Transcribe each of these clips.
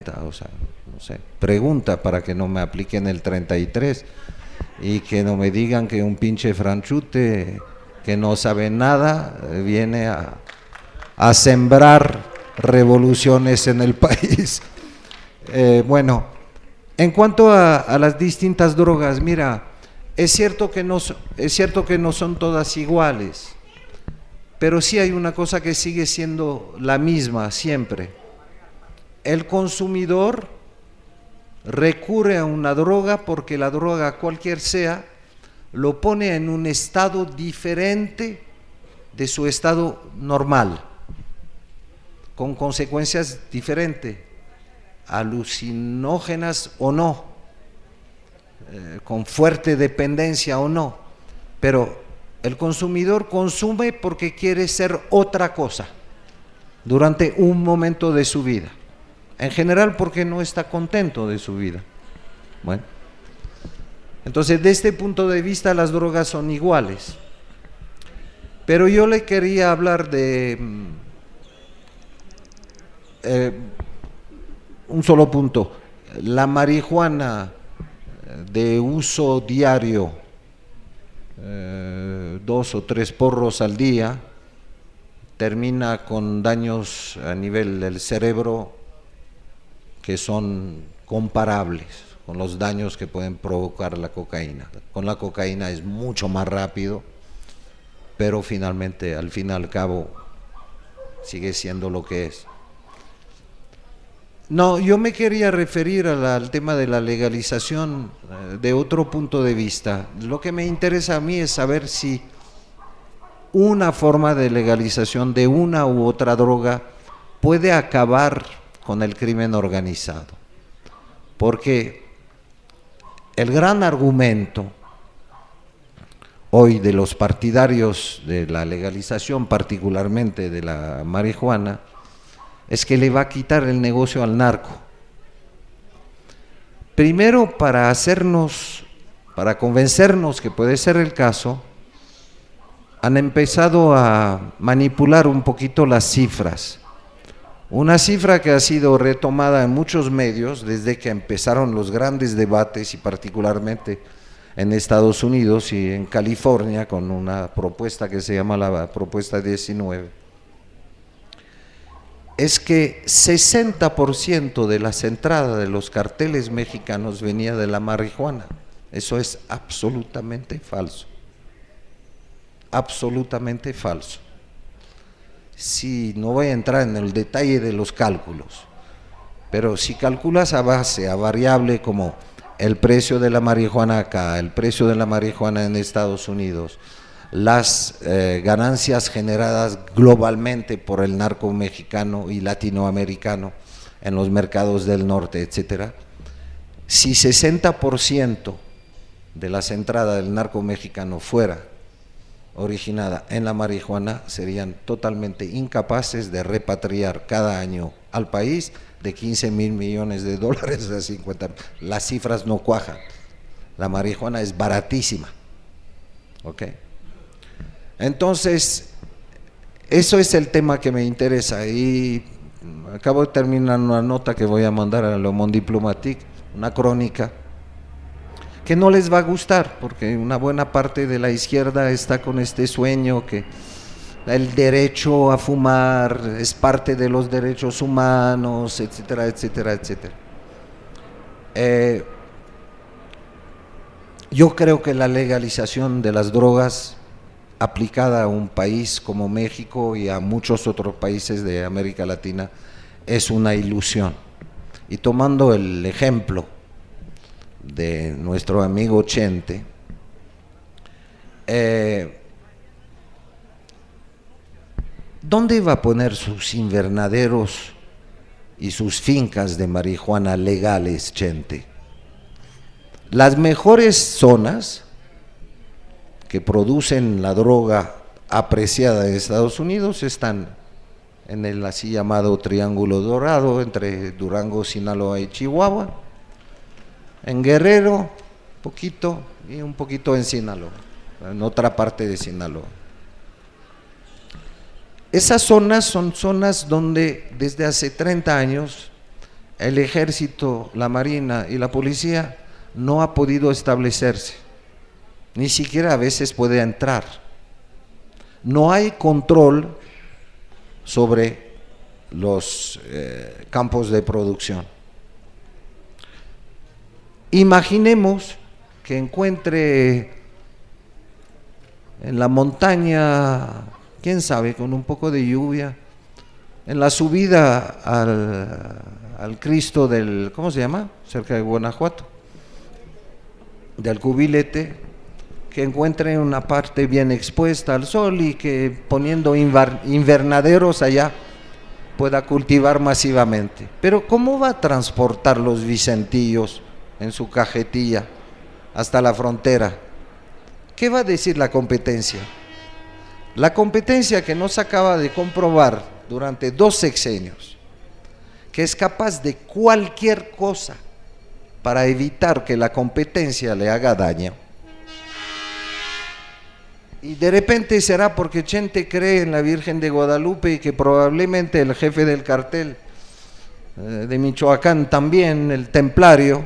O sea, no sé, pregunta para que no me apliquen el 33 y que no me digan que un pinche franchute que no sabe nada viene a sembrar revoluciones en el país. Bueno, en cuanto a las distintas drogas, mira, es cierto que no son todas iguales, pero sí hay una cosa que sigue siendo la misma siempre. El consumidor recurre a una droga porque la droga, cualquier sea, lo pone en un estado diferente de su estado normal, con consecuencias diferentes, alucinógenas o no, con fuerte dependencia o no, pero el consumidor consume porque quiere ser otra cosa durante un momento de su vida. En general porque no está contento de su vida. Bueno, entonces de este punto de vista las drogas son iguales. Pero yo le quería hablar de un solo punto. La marihuana de uso diario, 2 o 3 porros al día, termina con daños a nivel del cerebro que son comparables con los daños que pueden provocar la cocaína. Con la cocaína es mucho más rápido, pero finalmente, al fin y al cabo, sigue siendo lo que es. No, yo me quería referir al tema de la legalización de otro punto de vista. Lo que me interesa a mí es saber si una forma de legalización de una u otra droga puede acabar con el crimen organizado, porque el gran argumento hoy de los partidarios de la legalización, particularmente de la marihuana, es que le va a quitar el negocio al narco. Primero, para convencernos que puede ser el caso, han empezado a manipular un poquito las cifras. Una cifra que ha sido retomada en muchos medios desde que empezaron los grandes debates y particularmente en Estados Unidos y en California con una propuesta que se llama la propuesta 19, es que 60% de las entradas de los carteles mexicanos venía de la marihuana. Eso es absolutamente falso, absolutamente falso. Si no voy a entrar en el detalle de los cálculos, pero si calculas a variable como el precio de la marihuana acá, el precio de la marihuana en Estados Unidos, las ganancias generadas globalmente por el narco mexicano y latinoamericano en los mercados del norte, etcétera, si 60% de las entradas del narco mexicano fuera originada en la marihuana, serían totalmente incapaces de repatriar cada año al país de 15,000 millones de dólares a 50. Las cifras no cuajan. La marihuana es baratísima. ¿Ok? Entonces, eso es el tema que me interesa y acabo de terminar una nota que voy a mandar a Le Monde Diplomatique, una crónica que no les va a gustar, porque una buena parte de la izquierda está con este sueño que el derecho a fumar es parte de los derechos humanos, etcétera, etcétera, etcétera. Yo creo que la legalización de las drogas aplicada a un país como México y a muchos otros países de América Latina es una ilusión. Y tomando el ejemplo de nuestro amigo Chente, ¿dónde va a poner sus invernaderos y sus fincas de marihuana legales, Chente? Las mejores zonas que producen la droga apreciada en Estados Unidos están en el así llamado Triángulo Dorado, entre Durango, Sinaloa y Chihuahua, en Guerrero, poquito, y un poquito en Sinaloa, en otra parte de Sinaloa. Esas zonas son zonas donde desde hace 30 años el ejército, la marina y la policía no ha podido establecerse, ni siquiera a veces puede entrar. No hay control sobre los campos de producción. Imaginemos que encuentre en la montaña, quién sabe, con un poco de lluvia, en la subida al Cristo del, ¿cómo se llama? Cerca de Guanajuato, del Cubilete, que encuentre una parte bien expuesta al sol y que poniendo invernaderos allá pueda cultivar masivamente. Pero ¿cómo va a transportar los vicentillos en su cajetilla hasta la frontera? ¿Qué va a decir la competencia? La competencia que nos acaba de comprobar durante 2 sexenios que es capaz de cualquier cosa para evitar que la competencia le haga daño. Y de repente será porque Chente cree en la Virgen de Guadalupe y que probablemente el jefe del cartel de Michoacán también, el templario,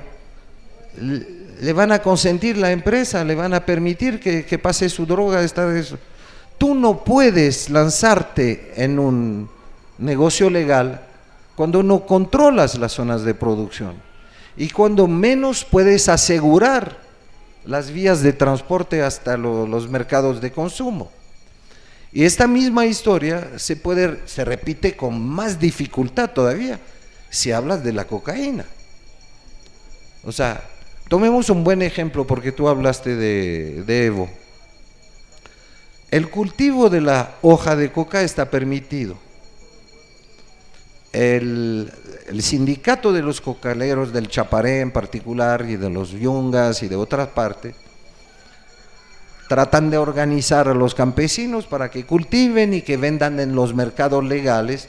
le van a consentir la empresa, le van a permitir que pase su droga. Tú no puedes lanzarte en un negocio legal cuando no controlas las zonas de producción y cuando menos puedes asegurar las vías de transporte hasta los mercados de consumo. Y esta misma historia se repite con más dificultad todavía si hablas de la cocaína. O sea, tomemos un buen ejemplo porque tú hablaste de Evo. El cultivo de la hoja de coca está permitido. El sindicato de los cocaleros del Chaparé en particular y de los Yungas y de otras partes tratan de organizar a los campesinos para que cultiven y que vendan en los mercados legales,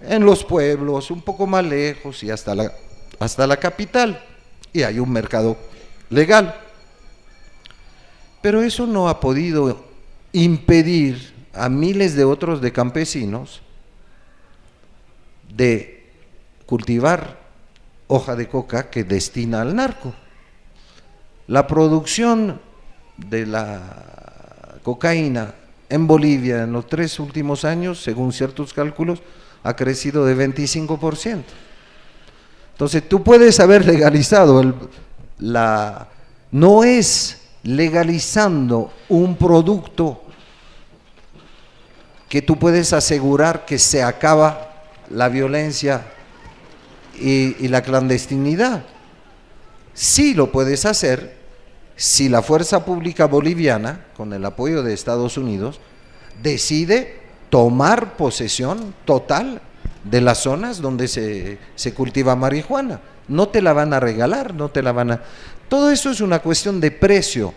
en los pueblos un poco más lejos y hasta la capital, y hay un mercado legal. Pero eso no ha podido impedir a miles de otros de campesinos de cultivar hoja de coca que destina al narco. La producción de la cocaína en Bolivia en los 3 últimos años, según ciertos cálculos, ha crecido de 25%. Entonces tú puedes haber legalizado, no es legalizando un producto que tú puedes asegurar que se acaba la violencia y la clandestinidad. Sí lo puedes hacer si la fuerza pública boliviana, con el apoyo de Estados Unidos, decide tomar posesión total de las zonas donde se cultiva marihuana. No te la van a regalar, no te la van a... Todo eso es una cuestión de precio.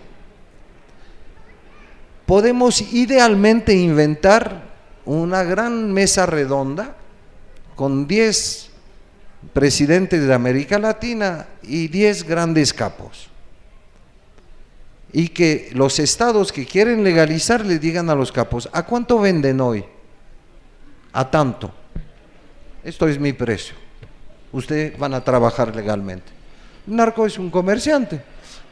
Podemos idealmente inventar una gran mesa redonda con 10 presidentes de América Latina y 10 grandes capos, y que los estados que quieren legalizar le digan a los capos: ¿a cuánto venden hoy? A tanto, esto es mi precio, ustedes van a trabajar legalmente. El narco es un comerciante,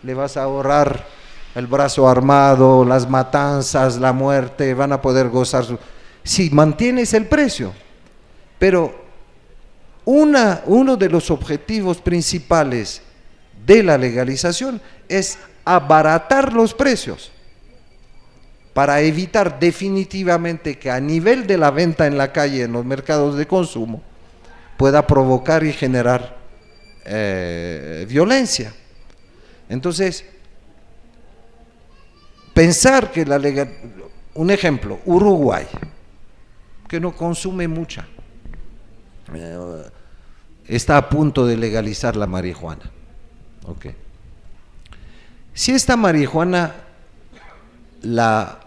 le vas a ahorrar el brazo armado, las matanzas, la muerte, van a poder gozar si mantienes el precio. Pero uno de los objetivos principales de la legalización es abaratar los precios para evitar definitivamente que a nivel de la venta en la calle, en los mercados de consumo, pueda provocar y generar violencia. Entonces, pensar que un ejemplo, Uruguay, que no consume mucha, está a punto de legalizar la marihuana. Okay. Si esta marihuana la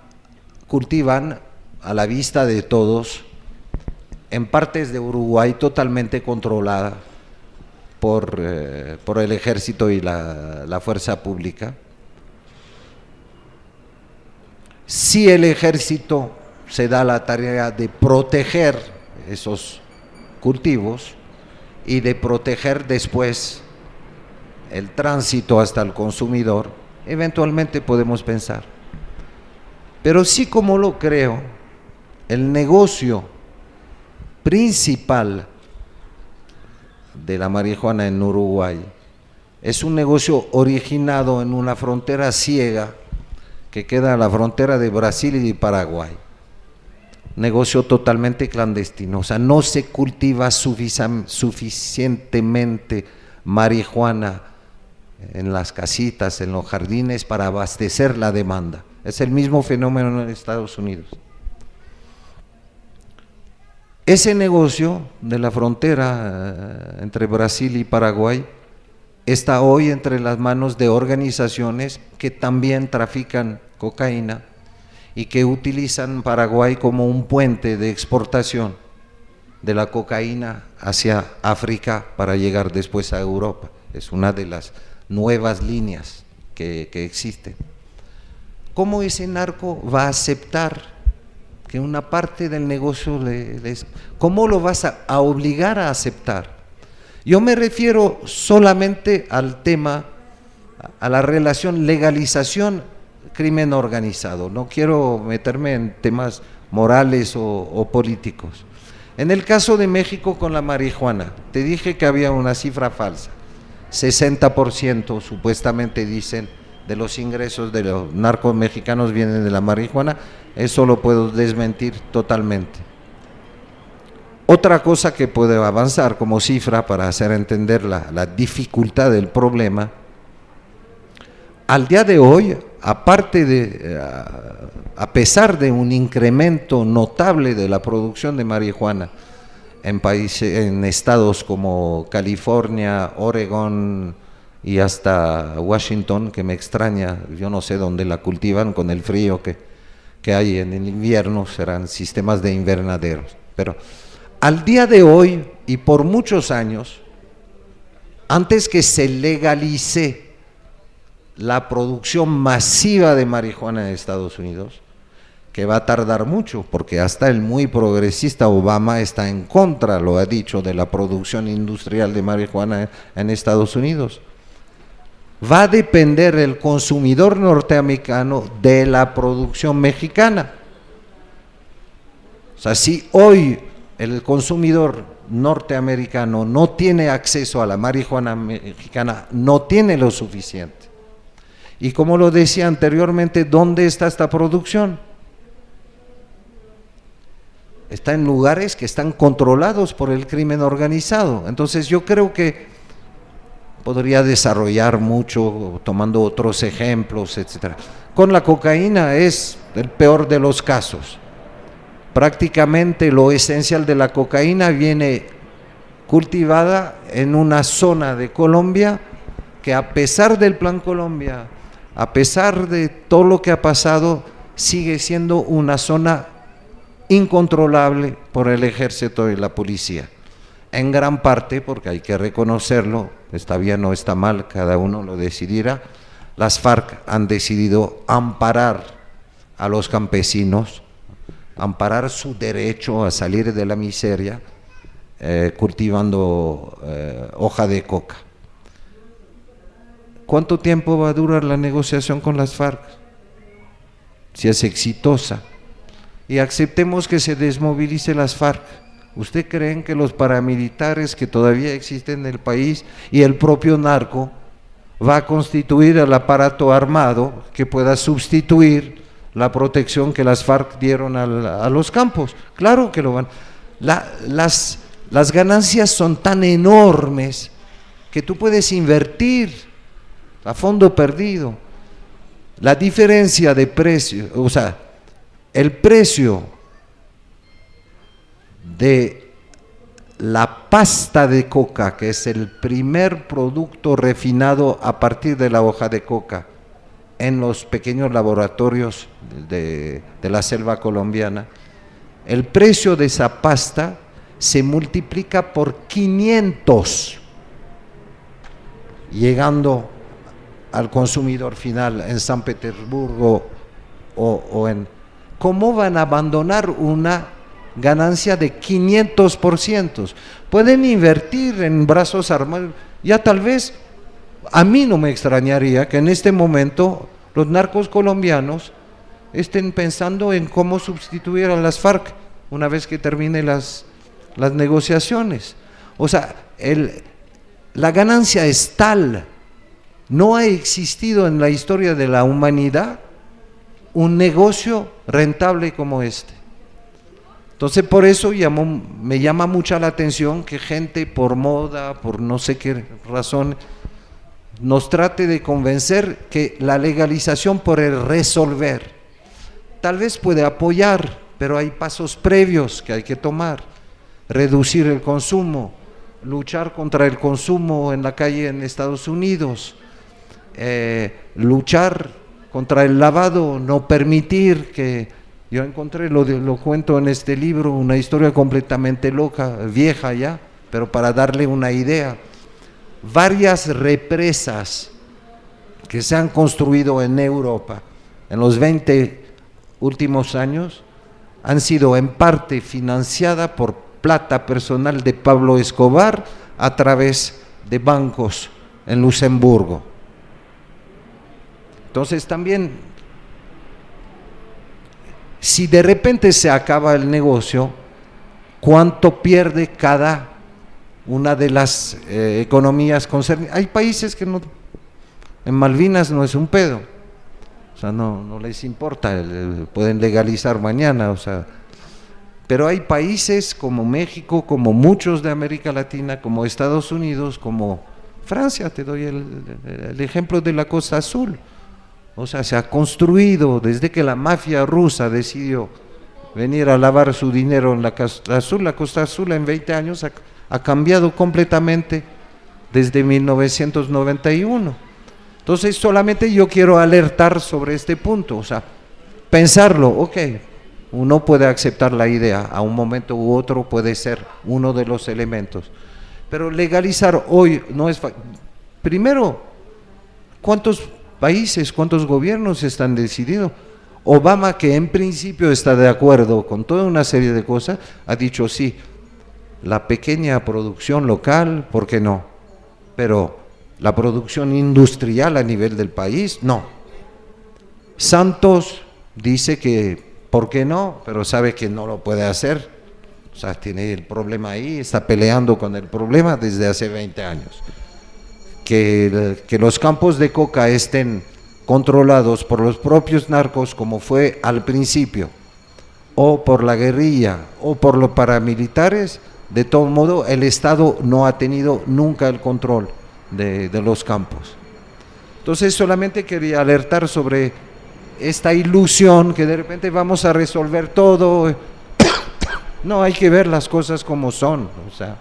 cultivan a la vista de todos en partes de Uruguay totalmente controlada por el ejército y la fuerza pública, si el ejército se da la tarea de proteger esos cultivos y de proteger después el tránsito hasta el consumidor, eventualmente podemos pensar. Pero sí, como lo creo, el negocio principal de la marihuana en Uruguay es un negocio originado en una frontera ciega que queda a la frontera de Brasil y de Paraguay. Negocio totalmente clandestino, o sea, no se cultiva suficientemente marihuana en las casitas, en los jardines para abastecer la demanda. Es el mismo fenómeno en Estados Unidos. Ese negocio de la frontera entre Brasil y Paraguay está hoy entre las manos de organizaciones que también trafican cocaína y que utilizan Paraguay como un puente de exportación de la cocaína hacia África para llegar después a Europa. Es una de las nuevas líneas que existen. ¿Cómo ese narco va a aceptar que una parte del negocio ¿cómo lo vas a obligar a aceptar? Yo me refiero solamente al tema, a la relación legalización crimen organizado, no quiero meterme en temas morales o políticos. En el caso de México con la marihuana, te dije que había una cifra falsa, 60% supuestamente dicen de los ingresos de los narcos mexicanos vienen de la marihuana, eso lo puedo desmentir totalmente. Otra cosa que puede avanzar como cifra para hacer entender la dificultad del problema, al día de hoy, aparte a pesar de un incremento notable de la producción de marihuana en estados como California, Oregón y hasta Washington, que me extraña, yo no sé dónde la cultivan con el frío que hay en el invierno, serán sistemas de invernaderos, pero al día de hoy y por muchos años, antes que se legalice la producción masiva de marihuana en Estados Unidos, que va a tardar mucho, porque hasta el muy progresista Obama está en contra, lo ha dicho, de la producción industrial de marihuana en Estados Unidos, va a depender el consumidor norteamericano de la producción mexicana. O sea, si hoy el consumidor norteamericano no tiene acceso a la marihuana mexicana, no tiene lo suficiente. Y como lo decía anteriormente, ¿dónde está esta producción? Está en lugares que están controlados por el crimen organizado. Entonces yo creo que podría desarrollar mucho tomando otros ejemplos, etcétera. Con la cocaína es el peor de los casos. Prácticamente lo esencial de la cocaína viene cultivada en una zona de Colombia que, a pesar del Plan Colombia, a pesar de todo lo que ha pasado, sigue siendo una zona incontrolable por el ejército y la policía. En gran parte, porque hay que reconocerlo, está bien o está mal, cada uno lo decidirá, las FARC han decidido amparar a los campesinos, amparar su derecho a salir de la miseria cultivando hoja de coca. ¿Cuánto tiempo va a durar la negociación con las FARC? Si es exitosa. Y aceptemos que se desmovilice las FARC. ¿Usted creen que los paramilitares que todavía existen en el país y el propio narco va a constituir el aparato armado que pueda sustituir la protección que las FARC dieron a los campos? Claro que lo van. Las ganancias son tan enormes que tú puedes invertir a fondo perdido. La diferencia de precio, o sea, el precio de la pasta de coca, que es el primer producto refinado a partir de la hoja de coca en los pequeños laboratorios de la selva colombiana, el precio de esa pasta se multiplica por 500, llegando al consumidor final en San Petersburgo o en... ¿Cómo van a abandonar una ganancia de 500%. Pueden invertir en brazos armados, ya tal vez, a mí no me extrañaría que en este momento los narcos colombianos estén pensando en cómo sustituir a las FARC una vez que termine las negociaciones. O sea, la ganancia es tal, no ha existido en la historia de la humanidad un negocio rentable como este. Entonces por eso me llama mucha la atención que gente por moda, por no sé qué razón, nos trate de convencer que la legalización por el resolver tal vez puede apoyar, pero hay pasos previos que hay que tomar: reducir el consumo, luchar contra el consumo en la calle en Estados Unidos, luchar contra el lavado, no permitir que… Yo encontré, lo cuento en este libro, una historia completamente loca, vieja ya, pero para darle una idea. Varias represas que se han construido en Europa en los 20 últimos años han sido en parte financiadas por plata personal de Pablo Escobar a través de bancos en Luxemburgo. Entonces también, si de repente se acaba el negocio, ¿cuánto pierde cada una de las economías concernidas? Hay países que no, en Malvinas no es un pedo, o sea, no les importa, pueden legalizar mañana, o sea, pero hay países como México, como muchos de América Latina, como Estados Unidos, como Francia, te doy el ejemplo de la Costa Azul. O sea, se ha construido desde que la mafia rusa decidió venir a lavar su dinero en la Costa Azul en 20 años ha cambiado completamente desde 1991. Entonces solamente yo quiero alertar sobre este punto, o sea, pensarlo, ok, uno puede aceptar la idea, a un momento u otro puede ser uno de los elementos, pero legalizar hoy no es fácil. Primero, ¿cuántos países, cuántos gobiernos están decididos? Obama, que en principio está de acuerdo con toda una serie de cosas, ha dicho sí, la pequeña producción local, ¿por qué no? Pero la producción industrial a nivel del país, no. Santos dice que, ¿por qué no? Pero sabe que no lo puede hacer, o sea, tiene el problema ahí, está peleando con el problema desde hace 20 años. Que los campos de coca estén controlados por los propios narcos, como fue al principio, o por la guerrilla, o por los paramilitares, de todo modo el Estado no ha tenido nunca el control de los campos. Entonces solamente quería alertar sobre esta ilusión que de repente vamos a resolver todo. No, hay que ver las cosas como son, o sea,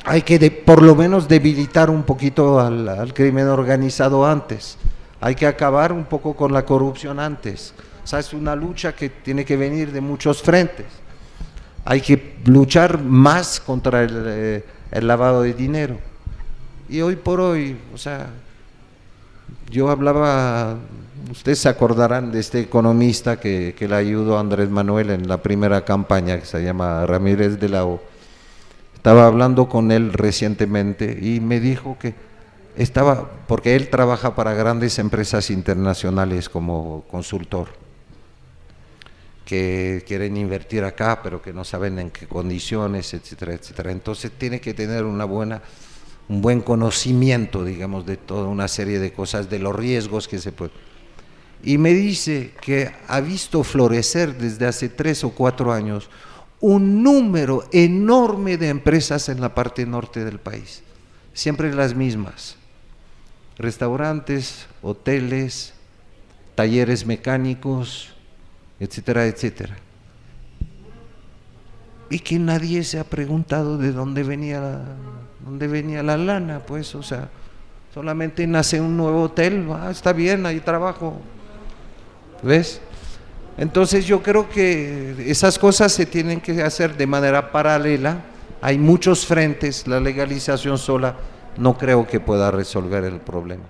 hay que por lo menos debilitar un poquito al crimen organizado antes, hay que acabar un poco con la corrupción antes, o sea, es una lucha que tiene que venir de muchos frentes, hay que luchar más contra el lavado de dinero, y hoy por hoy, o sea, yo hablaba, ustedes se acordarán de este economista que le ayudó a Andrés Manuel en la primera campaña, que se llama Ramírez de la O. Estaba hablando con él recientemente y me dijo que estaba, porque él trabaja para grandes empresas internacionales como consultor, que quieren invertir acá, pero que no saben en qué condiciones, etcétera, etcétera. Entonces tiene que tener un buen conocimiento, digamos, de toda una serie de cosas, de los riesgos que se pueden. Y me dice que ha visto florecer desde hace 3 o 4 años un número enorme de empresas en la parte norte del país, siempre las mismas: restaurantes, hoteles, talleres mecánicos, etcétera, etcétera. Y que nadie se ha preguntado de dónde venía la lana, pues, o sea, solamente nace un nuevo hotel, está bien, hay trabajo, ¿ves? Entonces yo creo que esas cosas se tienen que hacer de manera paralela, hay muchos frentes, la legalización sola no creo que pueda resolver el problema.